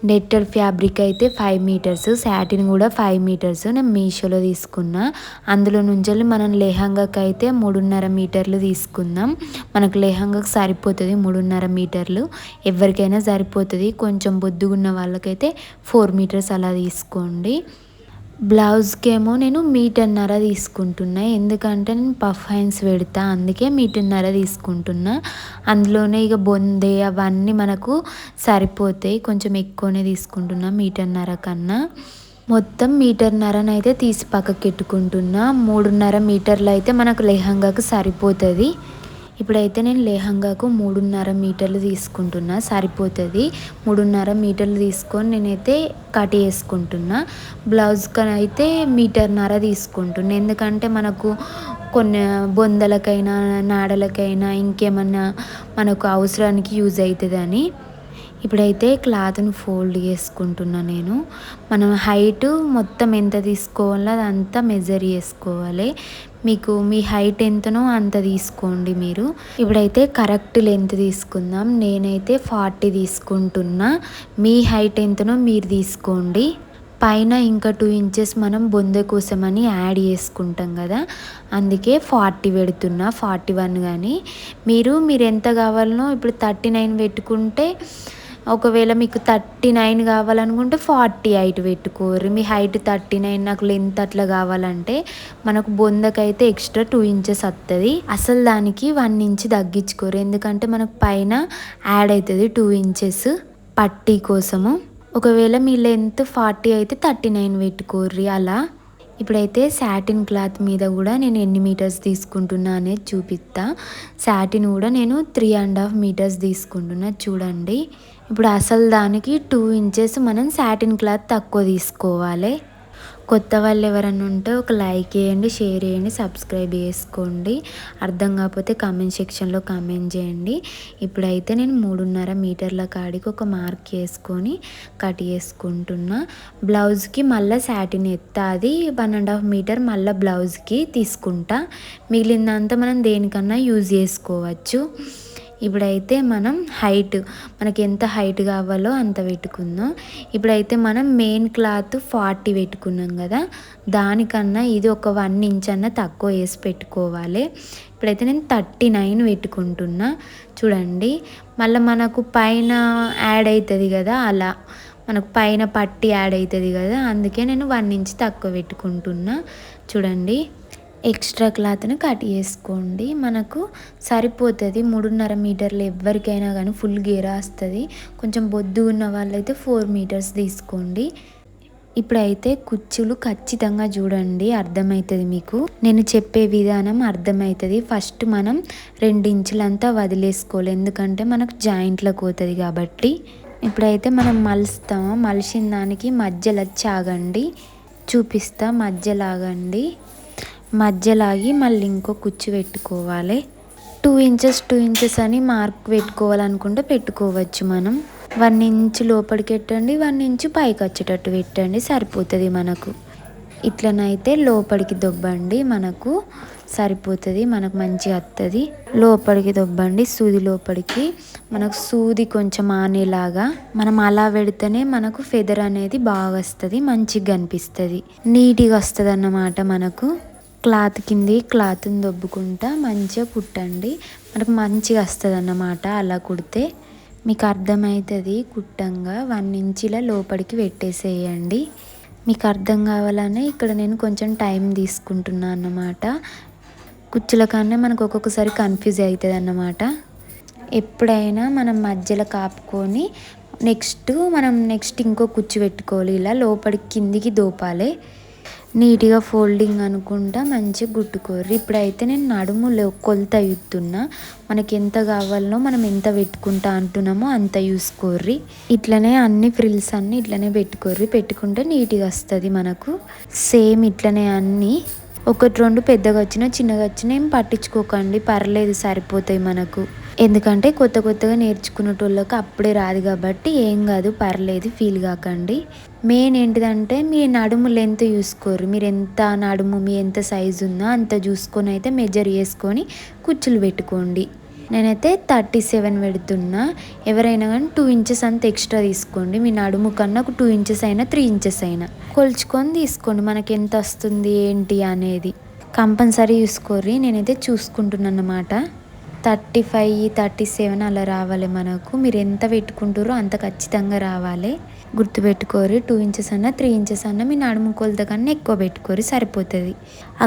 Netted fabric అయితే 5 metres, satin కూడా 5 metres నేను మీషోలో తీసుకున్నా. అందులో నుంచి మనం లెహంగాకి అయితే 3.5 మీటర్లు తీసుకుందాం. మనకు లెహంగాకి సరిపోతుంది 3.5 మీటర్లు, ఎవరికైనా సరిపోతుంది. కొంచెం బొద్దుగున్న వాళ్ళకైతే 4 మీటర్స్ అలా తీసుకోండి. బ్లౌజ్కి ఏమో నేను 1.5 మీటర్ తీసుకుంటున్నా, ఎందుకంటే నేను పఫ్ హ్యాండ్స్ పెడతా, అందుకే 1.5 మీటర్ తీసుకుంటున్నా. అందులోనే ఇక బొందే అవన్నీ మనకు సరిపోతాయి, కొంచెం ఎక్కువనే తీసుకుంటున్నా 1.5 మీటర్ కన్నా. మొత్తం 1.5 మీటర్ అయితే తీసి పక్కకి పెట్టుకుంటున్నా. 3.5 మీటర్లు అయితే మనకు లెహంగాకు సరిపోతుంది. ఇప్పుడైతే నేను లెహంగాకు 3.5 మీటర్లు తీసుకుంటున్నా, సరిపోతుంది. 3.5 మీటర్లు తీసుకొని నేనైతే కట్ చేసుకుంటున్నా. బ్లౌజ్కి అయితే 1.5 మీటర్ తీసుకుంటున్నా, ఎందుకంటే మనకు కొన్ని బొందలకైనా నాడలకైనా ఇంకేమన్నా మనకు అవసరానికి యూజ్ అవుతుందని. ఇప్పుడైతే క్లాత్ని ఫోల్డ్ చేసుకుంటున్నా నేను. మనం హైట్ మొత్తం ఎంత తీసుకోవాలో అదంతా మెజర్ చేసుకోవాలి. మీకు మీ హైట్ ఎంతనో అంత తీసుకోండి మీరు. ఇప్పుడైతే కరెక్ట్ లెంత్ తీసుకుందాం. నేనైతే 40 తీసుకుంటున్నా, మీ హైట్ ఎంతనో మీరు తీసుకోండి. పైన ఇంకా 2 ఇంచెస్ మనం బొందె కోసమని యాడ్ చేసుకుంటాం కదా, అందుకే 40 పెడుతున్నా, 41 కానీ మీరు ఎంత కావాలనో ఇప్పుడు 39 పెట్టుకుంటే, ఒకవేళ మీకు 39 కావాలనుకుంటే 48 పెట్టుకోరు. మీ హైట్ 39, నాకు లెంత్ అట్లా కావాలంటే మనకు బొందకైతే ఎక్స్ట్రా 2 ఇంచెస్ వస్తుంది. అసలు దానికి 1 ఇంచ్ తగ్గించుకోరు, ఎందుకంటే మనకు పైన యాడ్ అవుతుంది 2 ఇంచెస్ పట్టీ కోసము. ఒకవేళ మీ లెంత్ 40 అయితే 39 పెట్టుకోర్రి అలా. ఇప్పుడైతే సాటిన్ క్లాత్ మీద కూడా నేను ఎన్ని మీటర్స్ తీసుకుంటున్నా అనేది చూపిస్తా. సాటిన్ కూడా నేను 3.5 మీటర్స్ తీసుకుంటున్నా చూడండి. ఇప్పుడు అసలు దానికి 2 ఇంచెస్ మనం సాటిన్ క్లాత్ తక్కువ తీసుకోవాలి. కొత్త వాళ్ళు ఎవరైనా ఉంటే ఒక లైక్ చేయండి, షేర్ చేయండి, సబ్స్క్రైబ్ చేసుకోండి. అర్థం కాకపోతే కామెంట్ సెక్షన్లో కామెంట్ చేయండి. ఇప్పుడైతే నేను 3.5 మీటర్ల కాడికి ఒక మార్క్ చేసుకొని కట్ చేసుకుంటున్నా. బ్లౌజ్కి మళ్ళీ సాటిన్ ఎత్తా, అది 1.5 మీటర్ మళ్ళీ బ్లౌజ్కి తీసుకుంటా. మిగిలిందంతా మనం దేనికన్నా యూజ్ చేసుకోవచ్చు. ఇప్పుడైతే మనం హైట్, మనకి ఎంత హైట్ కావాలో అంత పెట్టుకుందాం. ఇప్పుడైతే మనం మెయిన్ క్లాత్ 40 పెట్టుకున్నాం కదా, దానికన్నా ఇది ఒక 1 ఇంచ్ అన్న తక్కువ వేసి పెట్టుకోవాలి. ఇప్పుడైతే నేను 39 పెట్టుకుంటున్నా చూడండి. మళ్ళీ మనకు పైన యాడ్ అవుతుంది కదా, అలా మనకు పైన పట్టి యాడ్ అవుతుంది కదా, అందుకే నేను 1 ఇంచ్ తక్కువ పెట్టుకుంటున్నా చూడండి. ఎక్స్ట్రా క్లాత్ని కట్ చేసుకోండి, మనకు సరిపోతుంది. 3.5 మీటర్లు ఎవరికైనా కానీ ఫుల్ గేరా వస్తుంది. కొంచెం బొద్దు ఉన్న వాళ్ళైతే 4 మీటర్స్ తీసుకోండి. ఇప్పుడైతే కుచ్చులు ఖచ్చితంగా చూడండి, అర్థమవుతుంది మీకు. నేను చెప్పే విధానం అర్థమవుతుంది. ఫస్ట్ మనం 2 ఇంచులంతా వదిలేసుకోవాలి, ఎందుకంటే మనకు జాయింట్లకు పోతుంది కాబట్టి. ఇప్పుడైతే మనం మలుస్తాము, మలిసిన దానికి మధ్యలో చాగండి, చూపిస్తా. మధ్యలాగండి, మధ్యలాగి మళ్ళీ ఇంకో కుచ్చు పెట్టుకోవాలి. 2 ఇంచెస్ అని మార్క్ పెట్టుకోవాలనుకుంటే పెట్టుకోవచ్చు. మనం 1 ఇంచ్ లోపలికి పెట్టండి, 1 ఇంచ్ పైకి వచ్చేటట్టు పెట్టండి, సరిపోతుంది మనకు. ఇట్లనైతే లోపలికి దొబ్బండి, మనకు సరిపోతుంది, మనకు మంచిగా వస్తుంది. లోపలికి దొబ్బండి, సూది లోపలికి. మనకు సూది కొంచెం ఆనేలాగా మనం అలా పెడితేనే మనకు ఫెదర్ అనేది బాగా వస్తుంది, మంచిగా కనిపిస్తుంది, నీట్గా వస్తుంది అన్నమాట. మనకు క్లాత్ కింది క్లాత్ని దొబ్బుకుంటా మంచిగా కుట్టండి, మనకు మంచిగా వస్తుంది అన్నమాట. అలా కుడితే మీకు అర్థమవుతుంది. కుట్టంగా 1 ఇంచుల లోపలికి పెట్టేసేయండి. మీకు అర్థం కావాలనే ఇక్కడ నేను కొంచెం టైం తీసుకుంటున్నాను అన్నమాట. కుచ్చుల కన్నా మనకు ఒక్కొక్కసారి కన్ఫ్యూజ్ అవుతుంది అన్నమాట. ఎప్పుడైనా మనం మధ్యలో కాపుకొని నెక్స్ట్ ఇంకో కుచ్చు పెట్టుకోవాలి. ఇలా లోపలికి కిందికి దోపాలి, నీట్గా ఫోల్డింగ్ అనుకుంటా మంచిగా గుట్టుకోర్రి. ఇప్పుడైతే నేను నడుములో కొలత ఇస్తున్నా, మనకి ఎంత కావాలనో మనం ఎంత పెట్టుకుంటా అంటున్నామో అంత చూసుకోర్రి. ఇట్లనే అన్ని ఫ్రిల్స్ అన్నీ ఇట్లనే పెట్టుకోర్రి, పెట్టుకుంటే నీట్గా వస్తుంది మనకు. సేమ్ ఇట్లనే అన్నీ 1-2 పెద్దగా వచ్చినా చిన్నగా వచ్చినా ఏం పట్టించుకోకండి, పర్లేదు, సరిపోతాయి మనకు. ఎందుకంటే కొత్తగా నేర్చుకునేటోళ్ళకి అప్పుడే రాదు కాబట్టి ఏం కాదు, పర్లేదు, ఫీల్ కాకండి. మెయిన్ ఏంటిదంటే మీ నడుము లెంత్ చూసుకోరు, మీరు ఎంత నడుము మీ ఎంత సైజు ఉందో అంత చూసుకొని అయితే మెజర్ చేసుకొని కుచ్చులు పెట్టుకోండి. నేనైతే 37 పెడుతున్నా. ఎవరైనా కానీ 2 ఇంచెస్ అంత ఎక్స్ట్రా తీసుకోండి. మీ నడుము కన్నా ఒక 2 ఇంచెస్ అయినా 3 ఇంచెస్ అయినా కొలుచుకొని తీసుకోండి. మనకి ఎంత వస్తుంది ఏంటి అనేది కంపల్సరీ చూసుకోర్రి. నేనైతే చూసుకుంటున్నాను అన్నమాట. 35, 37 అలా రావాలి మనకు. మీరు ఎంత పెట్టుకుంటారో అంత ఖచ్చితంగా రావాలి. గుర్తుపెట్టుకోరి. 2 ఇంచెస్ అన్నా 3 ఇంచెస్ అన్నా మీ నడుము కొలత కన్నా ఎక్కువ పెట్టుకోరి, సరిపోతుంది.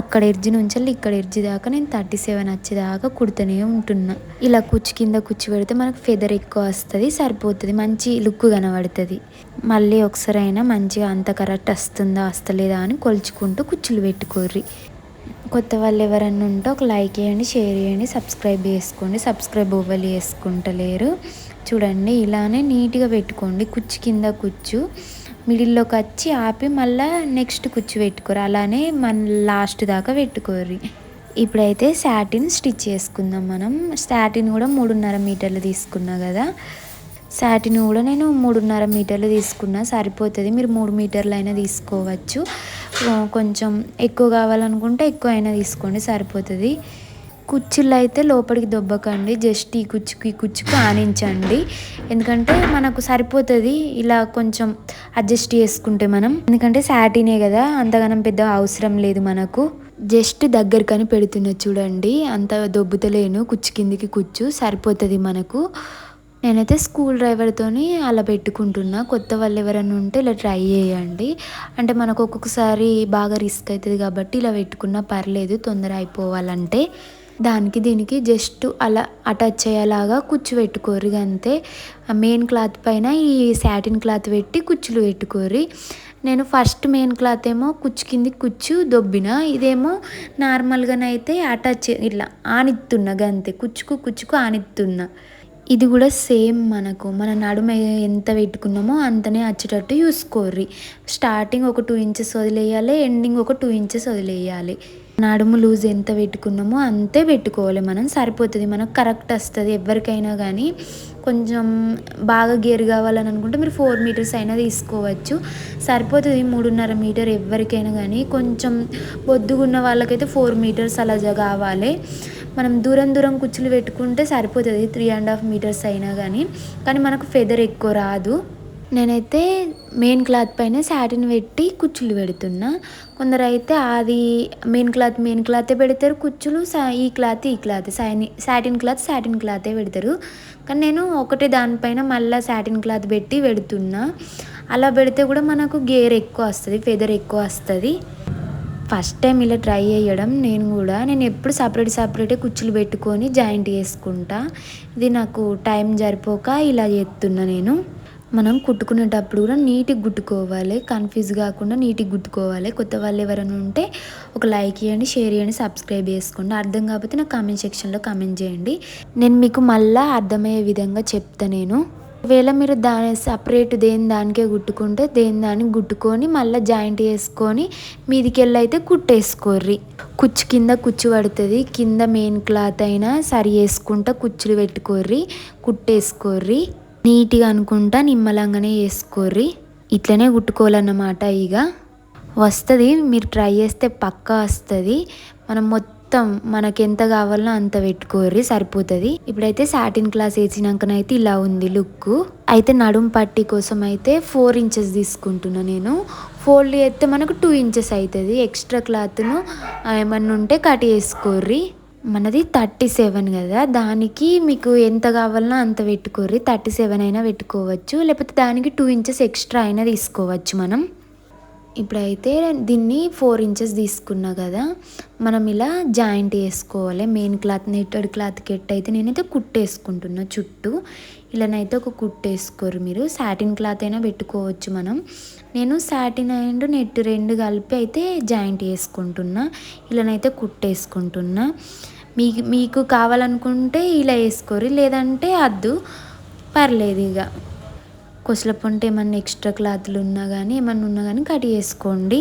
అక్కడ ఎడ్జి నుంచి ఇక్కడ ఎడ్జి దాకా నేను 37 వచ్చేదాకా కుడుతూనే ఉంటున్నా. ఇలా కుచ్చు కింద కుచ్చు పెడితే మనకు ఫెదర్ ఎక్కువ వస్తుంది, సరిపోతుంది. మంచి లుక్ కనబడుతుంది. మళ్ళీ ఒకసారి అయినా మంచిగా అంత కరెక్ట్ వస్తుందా వస్తలేదా అని కొలుచుకుంటూ కుచ్చులు పెట్టుకోర్రి. కొత్త వాళ్ళు ఎవరన్నా ఉంటే ఒక లైక్ చేయండి, షేర్ చేయండి, సబ్స్క్రైబ్ చేసుకోండి. సబ్స్క్రైబ్ ఓవెల్ చేసుకుంటలేరు చూడండి. ఇలానే నీట్గా పెట్టుకోండి. కుచ్చు కింద కుచ్చు మిడిల్లోకి వచ్చి ఆపి మళ్ళీ నెక్స్ట్ కుచ్చు పెట్టుకోరు. అలానే మన లాస్ట్ దాకా పెట్టుకోర్రి. ఇప్పుడైతే సాటిన్ స్టిచ్ చేసుకుందాం మనం. సాటిన్ కూడా 3.5 మీటర్లు తీసుకున్నా కదా. సాటిన్ కూడా నేను 3.5 మీటర్లు తీసుకున్నా, సరిపోతుంది. మీరు 3 మీటర్లు అయినా తీసుకోవచ్చు. కొంచెం ఎక్కువ కావాలనుకుంటే ఎక్కువ అయినా తీసుకోండి, సరిపోతుంది. కుచ్చులు అయితే లోపలికి దొబ్బకండి. జస్ట్ ఈ కుచ్చుకు ఆనించండి. ఎందుకంటే మనకు సరిపోతుంది ఇలా కొంచెం అడ్జస్ట్ చేసుకుంటే మనం. ఎందుకంటే సాటినే కదా, అంతగానం పెద్ద అవసరం లేదు మనకు. జస్ట్ దగ్గరకని పెడుతున్నా చూడండి. అంత దొబ్బుతలేను. కుచ్చు కిందికి కుచ్చు సరిపోతుంది మనకు. నేనైతే స్కూల్ డ్రైవర్తోని అలా పెట్టుకుంటున్నా. కొత్త వాళ్ళు ఎవరైనా ఉంటే ఇలా ట్రై చేయండి. అంటే మనకు ఒక్కొక్కసారి బాగా రిస్క్ అవుతుంది కాబట్టి ఇలా పెట్టుకున్నా పర్లేదు, తొందర అయిపోవాలంటే. దానికి దీనికి జస్ట్ అలా అటాచ్ అయ్యేలాగా కుచ్చు పెట్టుకోర్రి అంతే. మెయిన్ క్లాత్ పైన ఈ సాటిన్ క్లాత్ పెట్టి కుచ్చులు పెట్టుకోర్రి. నేను ఫస్ట్ మెయిన్ క్లాత్ ఏమో కుచ్చు కింది కుచ్చు దొబ్బిన, ఇదేమో నార్మల్గానైతే అటాచ్ ఇట్లా ఆనిస్తున్నా గంతే. కుచ్చుకు ఆనిస్తున్నా. ఇది కూడా సేమ్ మన నడుము ఎంత పెట్టుకున్నామో అంతనే వచ్చేటట్టు చూసుకోర్రి. స్టార్టింగ్ ఒక 2 ఇంచెస్ వదిలేయాలి, ఎండింగ్ ఒక 2 ఇంచెస్ వదిలేయాలి. నడుము లూజ్ ఎంత పెట్టుకున్నామో అంతే పెట్టుకోవాలి మనం, సరిపోతుంది. మనకు కరెక్ట్ వస్తుంది. ఎవరికైనా కానీ కొంచెం బాగా గేర్ కావాలని అనుకుంటే మీరు 4 మీటర్స్ అయినా తీసుకోవచ్చు, సరిపోతుంది. 3.5 మీటర్ ఎవరికైనా కానీ. కొంచెం బొద్దుగున్న వాళ్ళకైతే 4 మీటర్స్ అలా కావాలి. మనం దూరం కుచ్చులు పెట్టుకుంటే సరిపోతుంది 3.5 మీటర్స్ అయినా కానీ మనకు ఫెదర్ ఎక్కువ రాదు. నేనైతే మెయిన్ క్లాత్ పైన సాటిన్ పెట్టి కుచ్చులు పెడుతున్నా. కొందరు అయితే అది మెయిన్ క్లాతే పెడతారు కుచ్చులు, ఈ క్లాత్ సాటిన్ క్లాతే పెడతారు. కానీ నేను ఒకటే దానిపైన మళ్ళీ సాటిన్ క్లాత్ పెట్టి పెడుతున్నా. అలా పెడితే కూడా మనకు గేర్ ఎక్కువ వస్తుంది, ఫెదర్ ఎక్కువ వస్తుంది. ఫస్ట్ టైం ఇలా ట్రై చేయడం నేను ఎప్పుడు సపరేట్ కుచ్చులు పెట్టుకొని జాయింట్ చేసుకుంటా. ఇది నాకు టైం సరిపోక ఇలా చేస్తున్నా నేను. మనం కుట్టుకునేటప్పుడు కూడా నీట్గా కుట్టుకోవాలి, కన్ఫ్యూజ్ కాకుండా నీట్గా కుట్టుకోవాలి. కొత్త వాళ్ళు ఎవరైనా ఉంటే ఒక లైక్ చేయండి, షేర్ చేయండి, సబ్స్క్రైబ్ చేసుకోండి. అర్థం కాకపోతే నాకు కామెంట్ సెక్షన్లో కామెంట్ చేయండి. నేను మీకు మళ్ళీ అర్థమయ్యే విధంగా చెప్తా. నేను ఒకవేళ మీరు సపరేట్ దానికే కుట్టుకుంటే దానికి కుట్టుకొని మళ్ళీ జాయింట్ చేసుకొని మీదికి వెళ్ళి అయితే కుట్టేసుకోర్రి. కుచ్చు కింద కుచ్చు పడుతుంది. కింద మెయిన్ క్లాత్ అయినా సరి చేసుకుంటా కుచ్చులు పెట్టుకోర్రి, కుట్టేసుకోర్రి. నీట్గా అనుకుంటా నిమ్మలంగానే వేసుకోర్రి. ఇట్లనే కుట్టుకోవాలన్నమాట. ఇక వస్తుంది, మీరు ట్రై చేస్తే పక్కా వస్తుంది. మనం మనకి ఎంత కావాలో అంత పెట్టుకోర్రి, సరిపోతుంది. ఇప్పుడైతే సాటిన్ క్లాత్ వేసినాకనైతే ఇలా ఉంది లుక్. అయితే నడుం పట్టి కోసం అయితే 4 ఇంచెస్ తీసుకుంటున్నా నేను. ఫోల్డ్ చేస్తే మనకు 2 ఇంచెస్ అవుతుంది. ఎక్స్ట్రా క్లాత్ను ఏమన్నా ఉంటే కట్ చేసుకోర్రి. మనది 37 కదా, దానికి మీకు ఎంత కావాలనో అంత పెట్టుకోర్రి. 37 అయినా పెట్టుకోవచ్చు, లేకపోతే దానికి 2 ఇంచెస్ ఎక్స్ట్రా అయినా తీసుకోవచ్చు మనం. ఇప్పుడైతే దీన్ని 4 ఇంచెస్ తీసుకున్నా కదా, మనం ఇలా జాయింట్ వేసుకోవాలి. మెయిన్ క్లాత్ నెట్టెడ్ క్లాత్ కెట్ అయితే నేనైతే కుట్టేసుకుంటున్నా చుట్టూ. ఇలానైతే ఒక కుట్టేసుకోరు మీరు. సాటిన్ క్లాత్ అయినా పెట్టుకోవచ్చు మనం. నేను సాటిన్ అండ్ నెట్ 2 కలిపి అయితే జాయింట్ వేసుకుంటున్నా. ఇలానైతే కుట్టేసుకుంటున్నా. మీకు కావాలనుకుంటే ఇలా వేసుకోరు, లేదంటే అద్దు, పర్లేదు. ఇక కొసల పొంట ఏమన్నా ఎక్స్ట్రా క్లాత్లు ఉన్నా కానీ కట్ చేసుకోండి.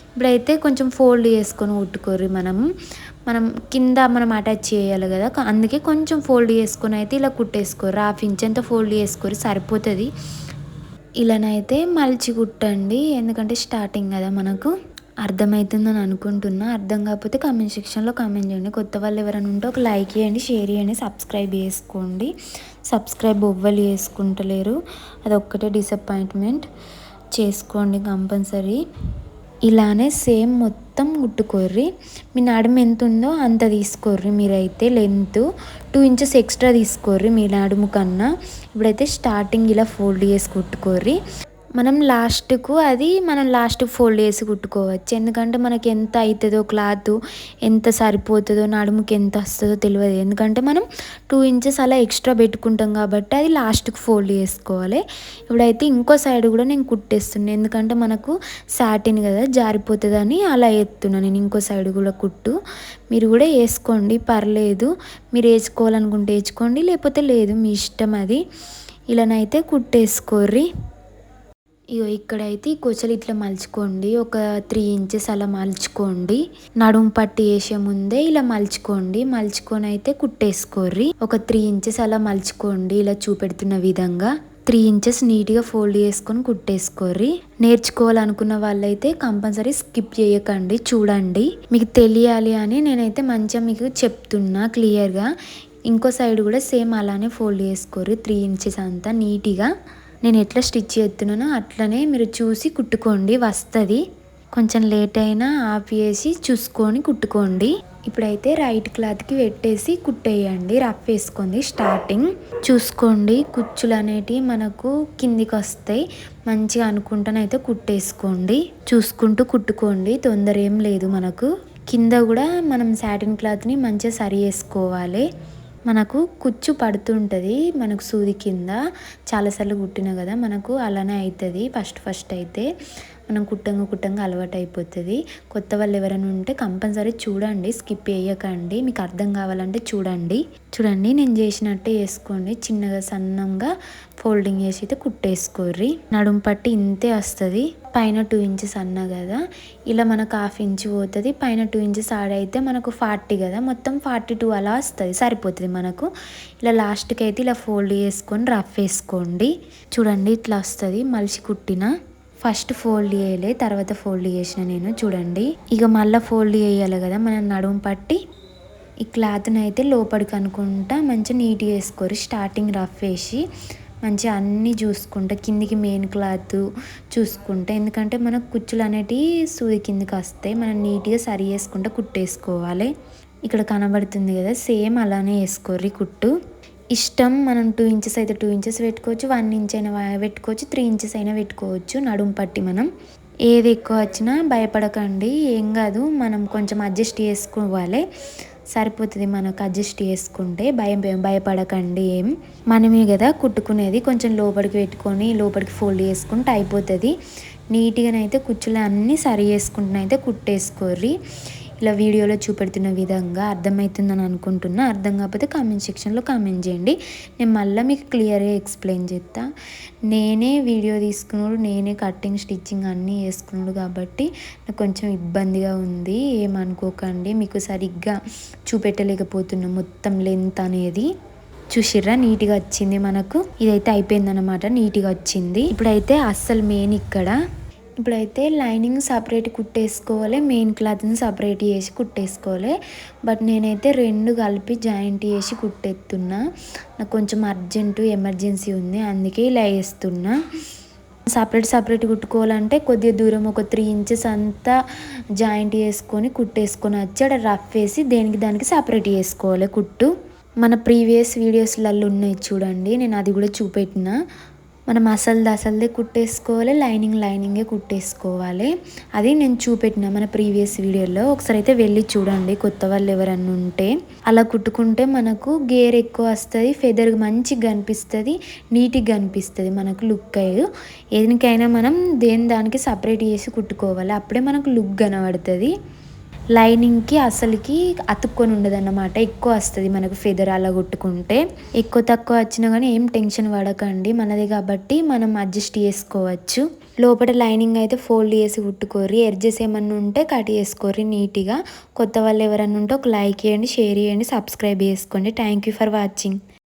ఇప్పుడైతే కొంచెం ఫోల్డ్ చేసుకొని కుట్టుకోర్రి. మనం కింద అటాచ్ చేయాలి కదా, అందుకే కొంచెం ఫోల్డ్ చేసుకొని అయితే ఇలా కుట్టేసుకోరు. 1/2 ఇంచ్ అంతా ఫోల్డ్ చేసుకొని సరిపోతుంది. ఇలానైతే మలిచి కుట్టండి, ఎందుకంటే స్టార్టింగ్ కదా మనకు. అర్థమవుతుందని అనుకుంటున్నా. అర్థం కాకపోతే కామెంట్ సెక్షన్లో కామెంట్ చేయండి. కొత్త వాళ్ళు ఎవరైనా ఉంటే ఒక లైక్ చేయండి, షేర్ చేయండి, సబ్స్క్రైబ్ చేసుకోండి. సబ్స్క్రైబ్ ఎవ్వరు చేసుకుంటలేరు, అదొక్కటే డిసప్పాయింట్మెంట్. చేసుకోండి కంపల్సరీ. ఇలానే సేమ్ మొత్తం కుట్టుకోర్రి. మీ నడుము ఎంత ఉందో అంత తీసుకోర్రి. మీరైతే లెంత్ 2 ఇంచెస్ ఎక్స్ట్రా తీసుకోర్రి మీ నడుము కన్నా. ఇప్పుడైతే స్టార్టింగ్ ఇలా ఫోల్డ్ చేసి కుట్టుకోర్రి. మనం లాస్ట్కి ఫోల్డ్ చేసి కుట్టుకోవచ్చు. ఎందుకంటే మనకి ఎంత అవుతుందో క్లాత్, ఎంత సరిపోతుందో, నడుముకి ఎంత వస్తుందో తెలియదు. ఎందుకంటే మనం 2 ఇంచెస్ అలా ఎక్స్ట్రా పెట్టుకుంటాం కాబట్టి అది లాస్ట్కి ఫోల్డ్ చేసుకోవాలి. ఇప్పుడైతే ఇంకో సైడ్ కూడా నేను కుట్టేస్తున్నాను. ఎందుకంటే మనకు సాటిన్ కదా, జారిపోతుందని అలా ఎత్తున్నాను నేను. ఇంకో సైడ్ కూడా కుట్టు మీరు కూడా వేసుకోండి, పర్లేదు. మీరు వేసుకోవాలనుకుంటే వేసుకోండి, లేకపోతే లేదు, మీ ఇష్టం అది. ఇలానైతే కుట్టేసుకోర్రి. ఇగో ఇక్కడైతే ఈ కొసలు ఇట్లా మలుచుకోండి. ఒక 3 ఇంచెస్ అలా మలుచుకోండి. నడుము పట్టి వేసే ముందే ఇలా మలుచుకొని అయితే కుట్టేసుకోర్రి. ఒక 3 ఇంచెస్ అలా మలుచుకోండి, ఇలా చూపెడుతున్న విధంగా 3 ఇంచెస్ నీట్గా ఫోల్డ్ చేసుకొని కుట్టేసుకోర్రి. నేర్చుకోవాలనుకున్న వాళ్ళైతే కంపల్సరీ స్కిప్ చేయకండి, చూడండి. మీకు తెలియాలి అని నేనైతే మంచిగా మీకు చెప్తున్నా క్లియర్గా. ఇంకో సైడ్ కూడా సేమ్ అలానే ఫోల్డ్ చేసుకోర్రి. 3 ఇంచెస్ అంతా నీట్గా నేను ఎట్లా స్టిచ్ చేస్తున్నానో అట్లనే మీరు చూసి కుట్టుకోండి, వస్తుంది. కొంచెం లేట్ అయినా ఆపేసి చూసుకొని కుట్టుకోండి. ఇప్పుడైతే రైట్ క్లాత్కి పెట్టేసి కుట్టేయండి, రఫ్ వేసుకోండి. స్టార్టింగ్ చూసుకోండి, కుచ్చులు అనేటివి మనకు కిందికి వస్తాయి. మంచిగా అనుకుంటానైతే కుట్టేసుకోండి, చూసుకుంటూ కుట్టుకోండి. తొందర ఏం లేదు మనకు. కింద కూడా మనం సాటిన్ క్లాత్ని మంచిగా సరి చేసుకోవాలి. మనకు కుచ్చు పడుతుంటుంది మనకు సూది కింద. చాలాసార్లు కుట్టినా కదా, మనకు అలానే అవుతుంది. ఫస్ట్ అయితే మనం కుట్టంగా అలవాటు అయిపోతుంది. కొత్త వాళ్ళు ఎవరైనా ఉంటే కంపల్సరీ చూడండి, స్కిప్ చేయకండి. మీకు అర్థం కావాలంటే చూడండి. నేను చేసినట్టే వేసుకోండి. చిన్నగా సన్నంగా ఫోల్డింగ్ చేసి అయితే కుట్టేసుకోర్రి. నడుము పట్టి ఇంతే వస్తుంది. పైన 2 ఇంచెస్ అన్నా కదా, ఇలా మనకు 1/2 ఇంచ్ పోతుంది. పైన 2 ఇంచెస్ ఆడైతే మనకు 40 కదా, మొత్తం 42 అలా వస్తుంది, సరిపోతుంది మనకు. ఇలా లాస్ట్కి అయితే ఇలా ఫోల్డ్ చేసుకొని రఫ్ వేసుకోండి. చూడండి ఇట్లా వస్తుంది. మలిసి కుట్టిన ఫస్ట్ ఫోల్డ్ చేయలే, తర్వాత ఫోల్డ్ చేసిన నేను. చూడండి ఇక మళ్ళీ ఫోల్డ్ చేయాలి కదా మనం నడుము పట్టి. ఈ క్లాత్ని అయితే లోపలికి అనుకుంటా మంచిగా నీట్గా వేసుకోరు. స్టార్టింగ్ రఫ్ వేసి మంచిగా అన్నీ చూసుకుంటా, కిందికి మెయిన్ క్లాత్ చూసుకుంటా. ఎందుకంటే మనకు కుచ్చులు అనేటివి సూది కిందికి వస్తాయి. మనం నీట్గా సరి చేసుకుంటా కుట్టేసుకోవాలి. ఇక్కడ కనబడుతుంది కదా, సేమ్ అలానే వేసుకోర్రి కుట్టు. ఇష్టం, మనం 2 ఇంచెస్ అయితే 2 ఇంచెస్ పెట్టుకోవచ్చు, 1 ఇంచ్ అయినా పెట్టుకోవచ్చు, 3 ఇంచెస్ అయినా పెట్టుకోవచ్చు. నడుము పట్టి మనం ఏది ఎక్కువ వచ్చినా భయపడకండి, ఏం కాదు. మనం కొంచెం అడ్జస్ట్ చేసుకోవాలి, సరిపోతుంది మనకు. అడ్జస్ట్ చేసుకుంటే భయపడకండి. ఏం మనమే కదా కుట్టుకునేది. కొంచెం లోపలికి పెట్టుకొని లోపలికి ఫోల్డ్ చేసుకుంటే అయిపోతుంది. నీట్గానైతే కుచ్చులు అన్నీ సరి చేసుకుంటున్నైతే కుట్టేసుకోర్రి. ఇలా వీడియోలో చూపెడుతున్న విధంగా అర్థమవుతుందని అనుకుంటున్నా. అర్థం కాకపోతే కామెంట్ సెక్షన్లో కామెంట్ చేయండి, నేను మళ్ళీ మీకు క్లియర్గా ఎక్స్ప్లెయిన్ చేస్తా. నేనే వీడియో తీసుకున్నాడు, నేనే కటింగ్ స్టిచ్చింగ్ అన్నీ వేసుకున్నాడు కాబట్టి నాకు కొంచెం ఇబ్బందిగా ఉంది, ఏమనుకోకండి. మీకు సరిగ్గా చూపెట్టలేకపోతున్నా మొత్తం లెంత్ అనేది. చూసిర్రా నీట్గా వచ్చింది మనకు. ఇదైతే అయిపోయిందన్నమాట, నీట్గా వచ్చింది. ఇప్పుడైతే అస్సలు మెయిన్ ఇప్పుడైతే లైనింగ్ సపరేట్ కుట్టేసుకోవాలి, మెయిన్ క్లాత్ని సపరేట్ చేసి కుట్టేసుకోవాలి. బట్ నేనైతే 2 కలిపి జాయింట్ చేసి కుట్టేస్తున్నా. నాకు కొంచెం అర్జెంటు ఎమర్జెన్సీ ఉంది, అందుకే ఇలా వేస్తున్నా. సపరేట్ కుట్టుకోవాలంటే కొద్దిగా దూరం ఒక 3 ఇంచెస్ అంతా జాయింట్ చేసుకొని కుట్టేసుకొని వచ్చి అక్కడ రఫ్ వేసి దానికి సపరేట్ చేసుకోవాలి కుట్టు. మన ప్రీవియస్ వీడియోస్లలో ఉన్నాయి చూడండి, నేను అది కూడా చూపెట్టిన. మనం అసలుదే కుట్టేసుకోవాలి, లైనింగే కుట్టేసుకోవాలి. అది నేను చూపెట్టిన మన ప్రీవియస్ వీడియోలో. ఒకసారి అయితే వెళ్ళి చూడండి కొత్త వాళ్ళు ఎవరన్నా ఉంటే. అలా కుట్టుకుంటే మనకు గేర్ ఎక్కువ వస్తుంది, ఫెదర్ మంచిగా కనిపిస్తుంది, నీట్గా కనిపిస్తుంది మనకు లుక్. ఏదికైనా మనం దానికి సపరేట్ చేసి కుట్టుకోవాలి, అప్పుడే మనకు లుక్ కనబడుతుంది. లైనింగ్కి అసలుకి అతుక్కొని ఉండదు అన్నమాట, ఎక్కువ వస్తుంది మనకు ఫెదర్ అలా కుట్టుకుంటే. ఎక్కువ తక్కువ వచ్చినా కానీ ఏం టెన్షన్ పడకండి, మనది కాబట్టి మనం అడ్జస్ట్ చేసుకోవచ్చు. లోపల లైనింగ్ అయితే ఫోల్డ్ చేసి కుట్టుకోర్రి. ఎడ్జెస్ ఏమన్నా ఉంటే కట్ చేసుకోర్రి నీట్గా. కొత్త వాళ్ళు ఎవరన్నా ఉంటే ఒక లైక్ చేయండి, షేర్ చేయండి, సబ్స్క్రైబ్ చేసుకోండి. Thank you for watching.